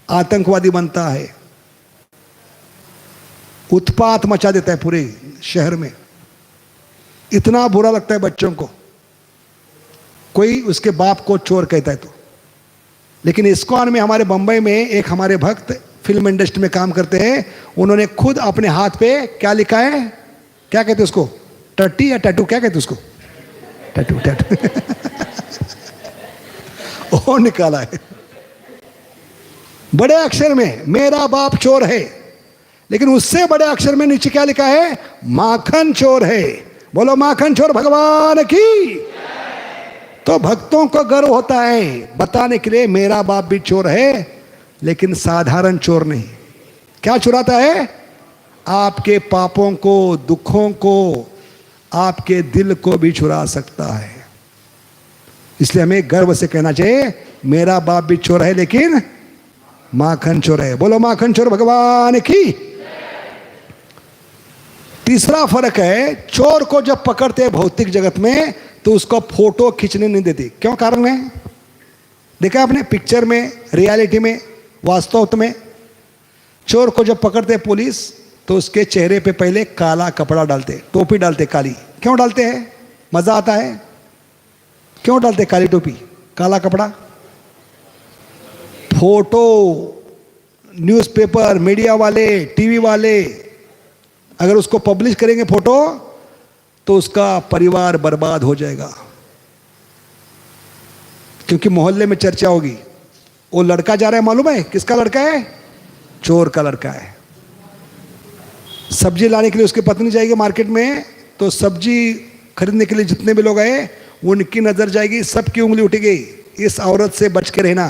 आतंकवादी बनता है, उत्पात मचा देता है पूरे शहर में। इतना बुरा लगता है बच्चों को, कोई उसके बाप को चोर कहता है तो। लेकिन इस्कॉन में, हमारे बंबई में एक हमारे भक्त फिल्म इंडस्ट्री में काम करते हैं, उन्होंने खुद अपने हाथ पे क्या लिखा है? क्या कहते उसको? टट्टी या टैटू? क्या कहते उसको? टैटू वो निकाला है बड़े अक्षर में, मेरा बाप चोर है। लेकिन उससे बड़े अक्षर में नीचे क्या लिखा है? माखन चोर है। बोलो माखन चोर भगवान की। तो भक्तों को गर्व होता है बताने के लिए, मेरा बाप भी चोर है, लेकिन साधारण चोर नहीं। क्या चुराता है? आपके पापों को, दुखों को, आपके दिल को भी चुरा सकता है। इसलिए हमें गर्व से कहना चाहिए, मेरा बाप भी चोर है लेकिन माखन चोर है। बोलो माखन चोर भगवान की। तीसरा फर्क है, चोर को जब पकड़ते हैं भौतिक जगत में तो उसको फोटो खींचने नहीं देती। क्यों कारण है? देखा आपने पिक्चर में, रियलिटी में, वास्तव में चोर को जब पकड़ते हैं पुलिस तो उसके चेहरे पे पहले काला कपड़ा डालते, टोपी डालते काली। क्यों डालते हैं? मजा आता है। क्यों डालते काली टोपी, काला कपड़ा? फोटो न्यूज़पेपर, मीडिया वाले, टीवी वाले अगर उसको पब्लिश करेंगे फोटो तो उसका परिवार बर्बाद हो जाएगा, क्योंकि मोहल्ले में चर्चा होगी। वो लड़का जा रहा है, मालूम है किसका लड़का है? चोर का लड़का है। सब्जी लाने के लिए उसकी पत्नी जाएगी मार्केट में, तो सब्जी खरीदने के लिए जितने भी लोग आए उनकी नजर जाएगी, सबकी उंगली उठेगी, इस औरत से बच के रहना।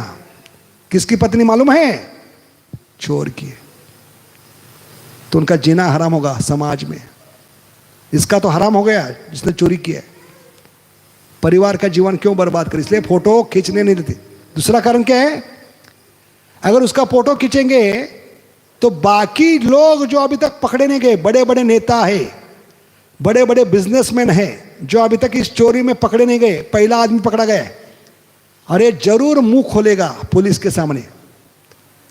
किसकी पत्नी मालूम है? चोर की। तो उनका जीना हराम होगा समाज में। इसका तो हराम हो गया जिसने चोरी किया। परिवार का जीवन क्यों बर्बाद कर, इसलिए फोटो खींचने नहीं देते। दूसरा कारण क्या है? अगर उसका फोटो खींचेंगे तो बाकी लोग जो अभी तक पकड़े नहीं गए, बड़े बड़े नेता है, बड़े बड़े बिजनेसमैन हैं जो अभी तक इस चोरी में पकड़े नहीं गए, पहला आदमी पकड़ा गया, अरे जरूर मुंह खोलेगा पुलिस के सामने।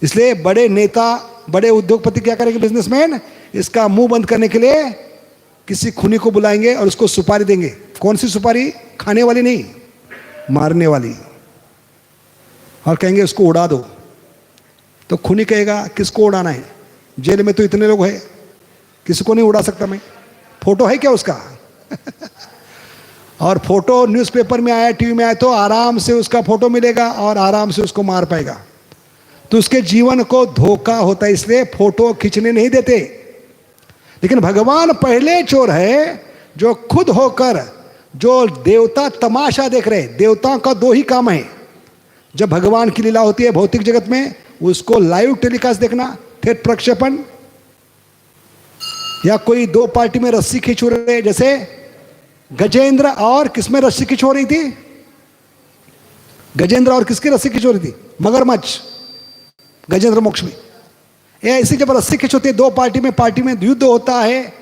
इसलिए बड़े नेता, बड़े उद्योगपति क्या करेंगे, बिजनेसमैन, इसका मुंह बंद करने के लिए किसी खूनी को बुलाएंगे और उसको सुपारी देंगे। कौन सी सुपारी? खाने वाली नहीं, मारने वाली। और कहेंगे उसको उड़ा दो। तो खूनी कहेगा किसको उड़ाना है, जेल में तो इतने लोग हैं, किसी को नहीं उड़ा सकता मैं। फोटो है क्या उसका? और फोटो न्यूज़पेपर में आया, टीवी में आया, तो आराम से उसका फोटो मिलेगा और आराम से उसको मार पाएगा। तो उसके जीवन को धोखा होता है, इसलिए फोटो खींचने नहीं देते। लेकिन भगवान पहले चोर है जो खुद होकर, जो देवता तमाशा देख रहे। देवताओं का दो ही काम है जब भगवान की लीला होती है भौतिक जगत में, उसको लाइव टेलीकास्ट देखना, फिर प्रक्षेपण, या कोई दो पार्टी में रस्सी खींच रहे, जैसे गजेंद्र और किसमें रस्सी खींच हो रही थी? गजेंद्र और किसकी रस्सी खींच हो रही थी? मगरमच्छ, गजेंद्र मोक्ष में। ऐसी जब रस्सी खींच होती है दो पार्टी में युद्ध होता है,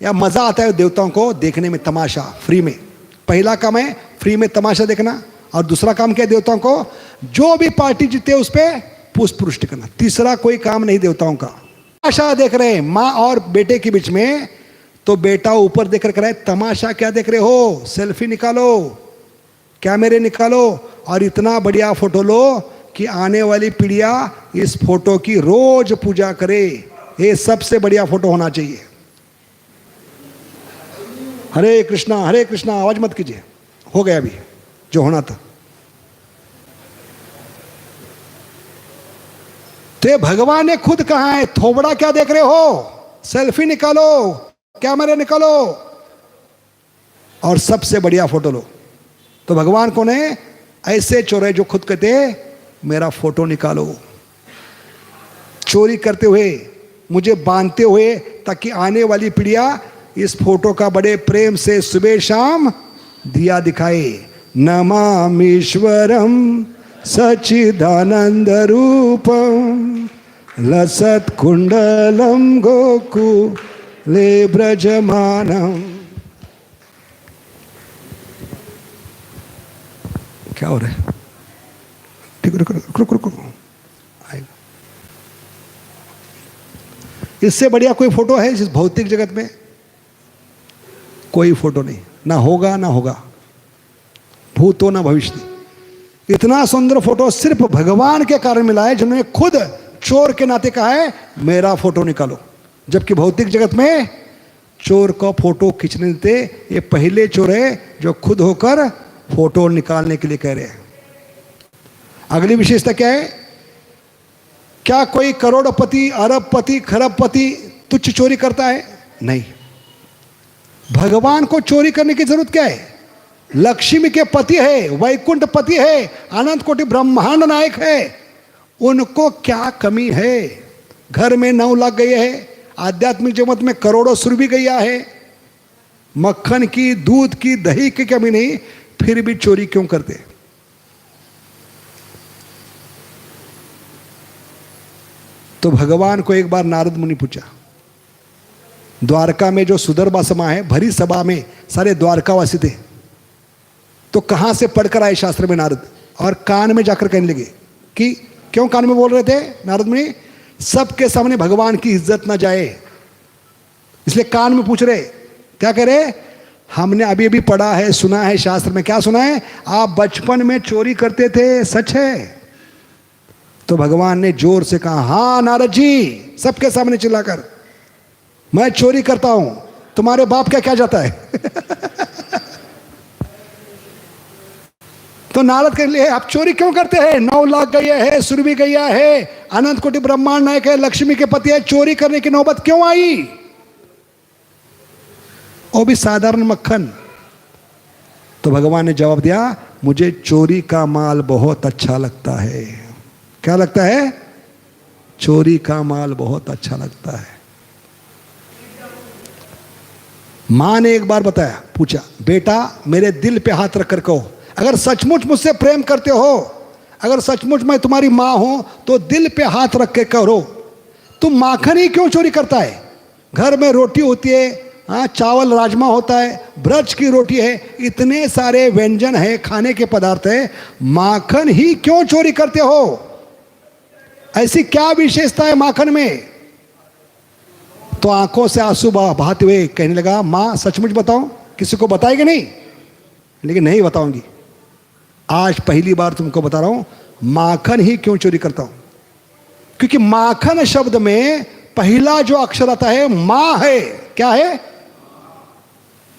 या मजा आता है देवताओं को देखने में, तमाशा फ्री में। पहला काम है फ्री में तमाशा देखना, और दूसरा काम क्या है देवताओं को? जो भी पार्टी जीते उस पर पुष्प पुष्टि करना। तीसरा कोई काम नहीं देवताओं का। तमाशा देख रहे हैं माँ और बेटे के बीच में, तो बेटा ऊपर देख कर तमाशा क्या देख रहे हो? सेल्फी निकालो, कैमरे निकालो और इतना बढ़िया फोटो लो कि आने वाली पीढ़ियां इस फोटो की रोज पूजा करे। ये सबसे बढ़िया फोटो होना चाहिए। हरे कृष्णा आवाज मत कीजिए, हो गया अभी जो होना था। तो भगवान ने खुद कहा है, थोबड़ा क्या देख रहे हो? सेल्फी निकालो, कैमरे निकालो और सबसे बढ़िया फोटो लो। तो भगवान कौन है? ऐसे चोर है जो खुद कहते मेरा फोटो निकालो, चोरी करते हुए, मुझे बांधते हुए, ताकि आने वाली पीढ़ियां इस फोटो का बड़े प्रेम से सुबह शाम दिया दिखाए। नमामीश्वरम सच्चिदानंद रूपम लसत कुंडलम गोकुले ब्रजमानम। क्या हो रहा है? ठीक, रुको। आएगा। इससे बढ़िया कोई फोटो है इस भौतिक जगत में? कोई फोटो नहीं, ना होगा, भूत हो ना भविष्य। इतना सुंदर फोटो सिर्फ भगवान के कारण मिला है, जिन्होंने खुद चोर के नाते कहा है मेरा फोटो निकालो। जबकि भौतिक जगत में चोर को फोटो खींचने देते। ये पहले चोर है जो खुद होकर फोटो निकालने के लिए कह रहे हैं। अगली विशेषता क्या है? क्या कोई करोड़पति, अरबपति, खरबपति तुच्छ चोरी करता है? नहीं। भगवान को चोरी करने की जरूरत क्या है? लक्ष्मी के पति है, वैकुंठ पति है, अनंत कोटि ब्रह्मांड नायक है, उनको क्या कमी है? घर में 9 लाख गए हैं, आध्यात्मिक जगत में करोड़ों सुरभि गैया है, मक्खन की, दूध की, दही की कमी नहीं, फिर भी चोरी क्यों करते? तो भगवान को एक बार नारद मुनि पूछा, द्वारका में जो सुदर्भा सभा है, भरी सभा में सारे द्वारकावासी थे, तो कहां से पढ़कर आए शास्त्र में नारद, और कान में जाकर कहने लगे कि क्यों कान में बोल रहे थे नारद मुनि, सबके सामने भगवान की इज्जत ना जाए, इसलिए कान में पूछ रहे। क्या कह रहे, हमने अभी अभी पढ़ा है, सुना है शास्त्र में। क्या सुना है, आप बचपन में चोरी करते थे, सच है? तो भगवान ने जोर से कहा, हाँ नारद जी, सबके सामने चिल्लाकर, मैं चोरी करता हूं, तुम्हारे बाप क्या जाता है? तो नारद के लिए, आप चोरी क्यों करते हैं? 9 लाख गैया है, सुरभि गैया है, अनंत कोटि ब्रह्मांड नायक है, लक्ष्मी के पति है, चोरी करने की नौबत क्यों आई? वो भी साधारण मक्खन। तो भगवान ने जवाब दिया, मुझे चोरी का माल बहुत अच्छा लगता है। क्या लगता है? चोरी का माल बहुत अच्छा लगता है। मां ने एक बार बताया, पूछा, बेटा मेरे दिल पे हाथ रख कर कहो, अगर सचमुच मुझसे प्रेम करते हो, अगर सचमुच मैं तुम्हारी मां हूं, तो दिल पे हाथ रख के कहो, तुम माखन ही क्यों चोरी करता है? घर में रोटी होती है, हाँ, चावल राजमा होता है, ब्रज की रोटी है, इतने सारे व्यंजन है, खाने के पदार्थ है, माखन ही क्यों चोरी करते हो? ऐसी क्या विशेषता है माखन में? तो आंखों से आंसू बहाते हुए कहने लगा, मां सचमुच बताओ, किसी को बताएगी नहीं? लेकिन नहीं बताऊंगी, आज पहली बार तुमको बता रहा हूं, माखन ही क्यों चोरी करता हूं। क्योंकि माखन शब्द में पहला जो अक्षर आता है मां है। क्या है?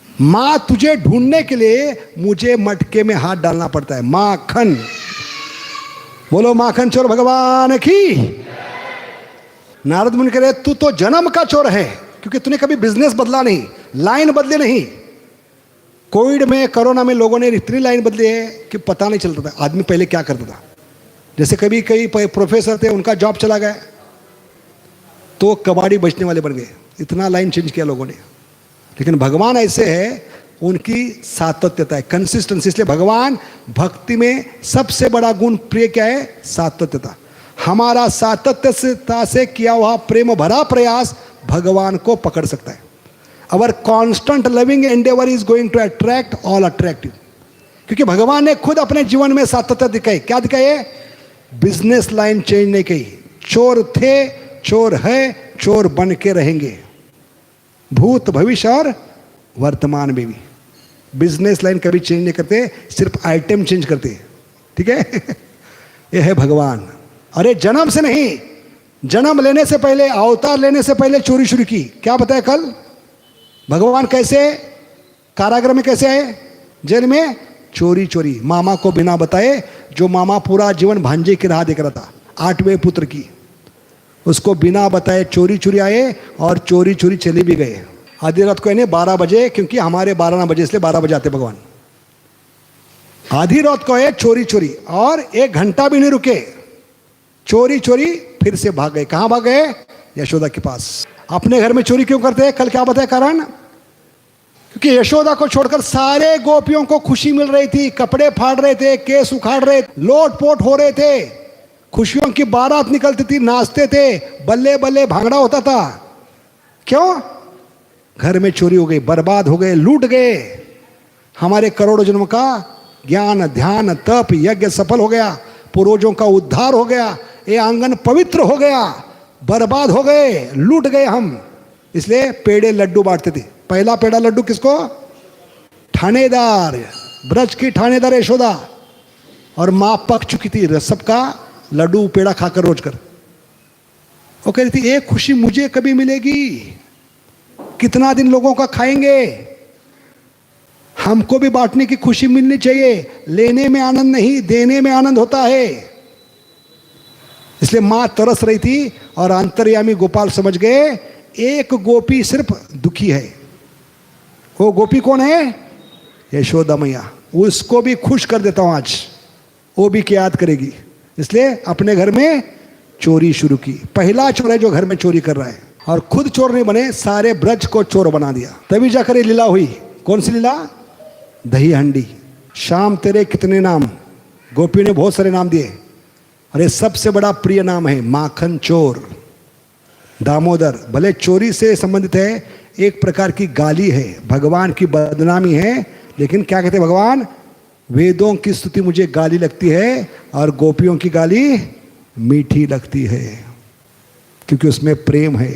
मां तुझे ढूंढने के लिए मुझे मटके में हाथ डालना पड़ता है। माखन, बोलो माखन चोर भगवान की। नारद मुनि कह रहे, तू तो जन्म का चोर है, क्योंकि तूने कभी बिजनेस बदला नहीं, लाइन बदले नहीं। कोविड में, कोरोना में लोगों ने इतनी लाइन बदली है कि पता नहीं चलता था आदमी पहले क्या करता था। जैसे कभी कई प्रोफेसर थे, उनका जॉब चला गया तो कबाड़ी बचने वाले बन गए, इतना लाइन चेंज किया लोगों ने। लेकिन भगवान ऐसे है, उनकी सातत्यता है, कंसिस्टेंसी। इसलिए भगवान भक्ति में सबसे बड़ा गुण प्रिय क्या है? सातत्यता। हमारा सातत्यता से किया हुआ प्रेम भरा प्रयास भगवान को पकड़ सकता है। Our constant loving endeavour is going to attract all attractive. क्योंकि भगवान ने खुद अपने जीवन में सातत्यता दिखाई। क्या दिखाई? बिजनेस लाइन चेंज नहीं की। चोर थे, चोर है, चोर बन के रहेंगे, भूत भविष्य और वर्तमान में भी। बिजनेस लाइन कभी चेंज नहीं करते, सिर्फ आइटम चेंज करते। ठीक है? यह है भगवान। अरे जन्म से नहीं, जन्म लेने से पहले, अवतार लेने से पहले चोरी शुरू की। क्या बताया कल? भगवान कैसे कारागृह में कैसे आए? जेल में चोरी चोरी, मामा को बिना बताए। जो मामा पूरा जीवन भांजे की राह देख रहा था, 8वें पुत्र की, उसको बिना बताए चोरी चोरी आए और चोरी चोरी चले भी गए। आधी रात को यानी 12 बजे, क्योंकि हमारे 12 ना बजे, इसलिए 12 बजे आते भगवान। आधी रात को है चोरी चोरी, और 1 घंटा भी नहीं रुके, चोरी चोरी फिर से भाग गए। कहां भाग गए? यशोदा के पास। अपने घर में चोरी क्यों करते हैं? कल क्या बताया कारण? क्योंकि यशोदा को छोड़कर सारे गोपियों को खुशी मिल रही थी, कपड़े फाड़ रहे थे, केस उखाड़ रहे, लोटपोट हो रहे थे, खुशियों की बारात निकलती थी, नाचते थे, बल्ले बल्ले भांगड़ा होता था। क्यों? घर में चोरी हो गई, बर्बाद हो गए, लूट गए। हमारे करोड़ों जन्म का ज्ञान, ध्यान, तप, यज्ञ सफल हो गया, पूर्वजों का उद्धार हो गया, ये आंगन पवित्र हो गया, बर्बाद हो गए, लूट गए हम। इसलिए पेड़े लड्डू बांटते थे। पहला पेड़ा लड्डू किसको? ठानेदार, ब्रज की ठानेदार यशोदा। और मां पक चुकी थी सबका लड्डू पेड़ा खाकर रोज कर। वो कह रही थी, एक खुशी मुझे कभी मिलेगी? कितना दिन लोगों का खाएंगे? हमको भी बांटने की खुशी मिलनी चाहिए। लेने में आनंद नहीं, देने में आनंद होता है। इसलिए मां तरस रही थी, और अंतर्यामी गोपाल समझ गए, एक गोपी सिर्फ दुखी है। वो गोपी कौन है? यशोदा मैया। उसको भी खुश कर देता हूं आज, वो भी क्या याद करेगी। इसलिए अपने घर में चोरी शुरू की। पहला चोर है जो घर में चोरी कर रहा है, और खुद चोर नहीं बने, सारे ब्रज को चोर बना दिया। तभी जाकर ये लीला हुई। कौन सी लीला? दही हंडी। शाम तेरे कितने नाम, गोपी ने बहुत सारे नाम दिए, और ये सबसे बड़ा प्रिय नाम है माखन चोर। दामोदर भले चोरी से संबंधित है, एक प्रकार की गाली है, भगवान की बदनामी है। लेकिन क्या कहते हैं भगवान, वेदों की स्तुति मुझे गाली लगती है और गोपियों की गाली मीठी लगती है, क्योंकि उसमें प्रेम है।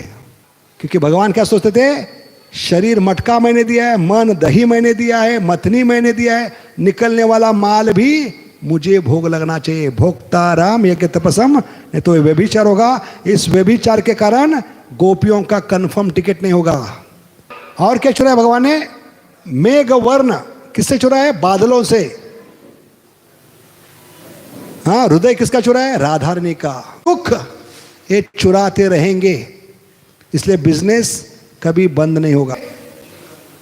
क्योंकि भगवान क्या सोचते थे, शरीर मटका मैंने दिया है, मन दही मैंने दिया है, मथनी मैंने दिया है, निकलने वाला माल भी मुझे भोग लगना चाहिए। भोक्ता राम यज्ञ तपसम, नहीं तो व्यभिचार होगा। इस व्यभिचार के कारण गोपियों का कंफर्म टिकट नहीं होगा। और क्या चुरा है भगवान ने, मेघ वर्ण किससे चुरा है, बादलों से। हाँ, हृदय किसका चुरा है, राधारणी का। दुख ये चुराते रहेंगे, इसलिए बिजनेस कभी बंद नहीं होगा।